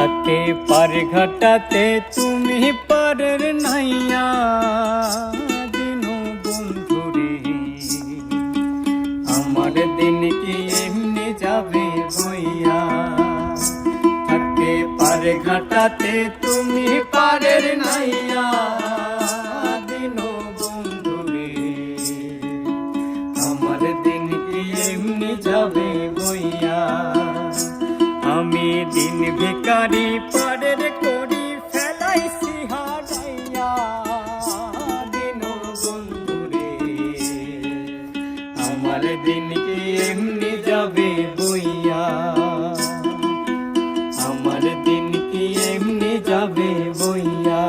থাকে পার ঘাটাতে তুমি পারের নাইয়া দিনু বন্ধুরে আমার দিন কি এমনি যাবে বইয়া থাকে পার ঘাটাতে তুমি পারের নাইয়া দিনু বন্ধুরে আমার দিন কি এমনি যাবে বইয়া আমি দিন ভিখারি পারের করি ফেলাইছি হারাইয়া দিনু বন্ধুরে আমার দিন কি এমনি যাবে বইয়া আমার দিন কি এমনি যাবে বইয়া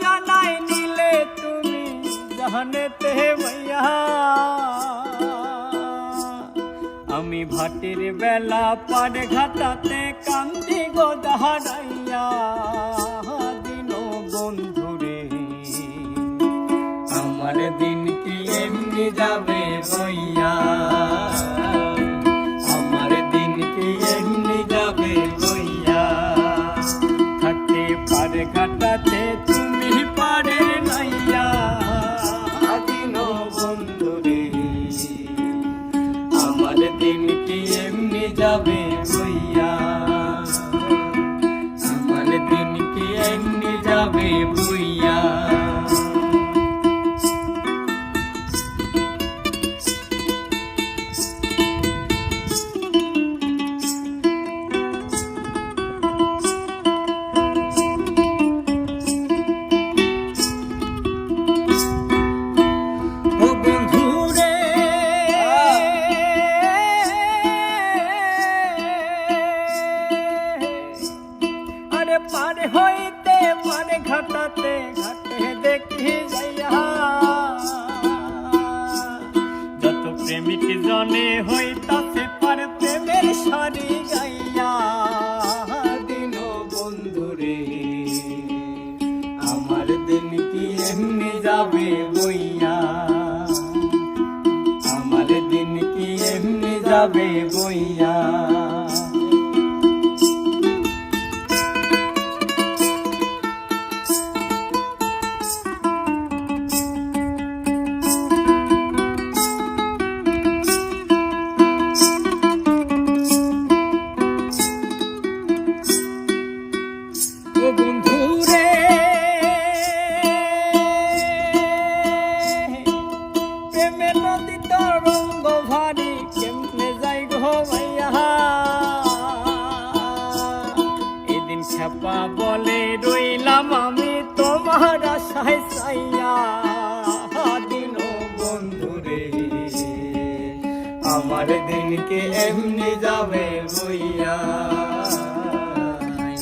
জানাই নিলে তুমি জানেতে ভাইয়া আমি ভাটির বেলা পার ঘাটাতে কান্দি গো দাঁড়াইয়া দিনু বন্ধুরে আমার দিন কি এমনি যাবে বইয়া আমার দিন কি এমনি যাবে বইয়া থাকে পার ঘাটাতে তুমি পারের নাইয়া দিনু বন্ধুরে আমার দিন কি এমনি যাবে বইয়া আমার দিন কি এমনি যাবে বইয়া পারে হইতে পারে ঘাটাতে ঘাটে দেখি যাইয়া যত প্রেমিক জনে হইতাছে পারে প্রেমের সারি গাইয়া দিনু বন্ধুরে আমার দিন কি এমনি যাবে বইয়া আমার দিন কি এমনি যাবে বইয়া বন্ধুরে প্রেমের নদী তরঙ্গ ভারী কেমনে যাই গো ভাইয়া এদিন ছাপা বলে রইলাম আমি তোমার আশায় চাইয়া দিনু বন্ধুরে আমার দিন কি এমনি যাবে বইয়া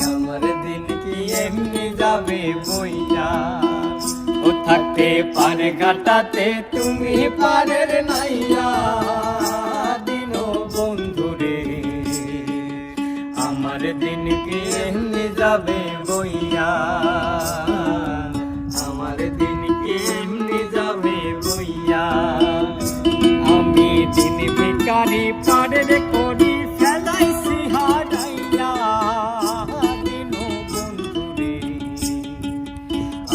আমার দিন কি এমনি যাবে বইয়া ও থাকে পার ঘাটাতে তুমি পারের নাইয়া দিনু বন্ধুরে আমার দিন কি এমনি যাবে বইয়া আমার দিন কি এমনি যাবে বইয়া আমি দিন ভিখারি পারের করি ফেলাইছি হারাইয়া দিনু বন্ধুরে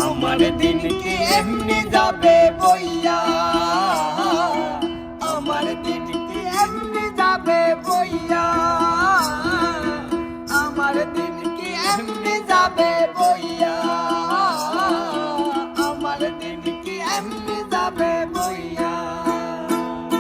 আমার দিন কি এমনি যাবে বইয়া আমার দিন কি এমনি যাবে বইয়া আমার দিন কি এমনি যাবে বইয়া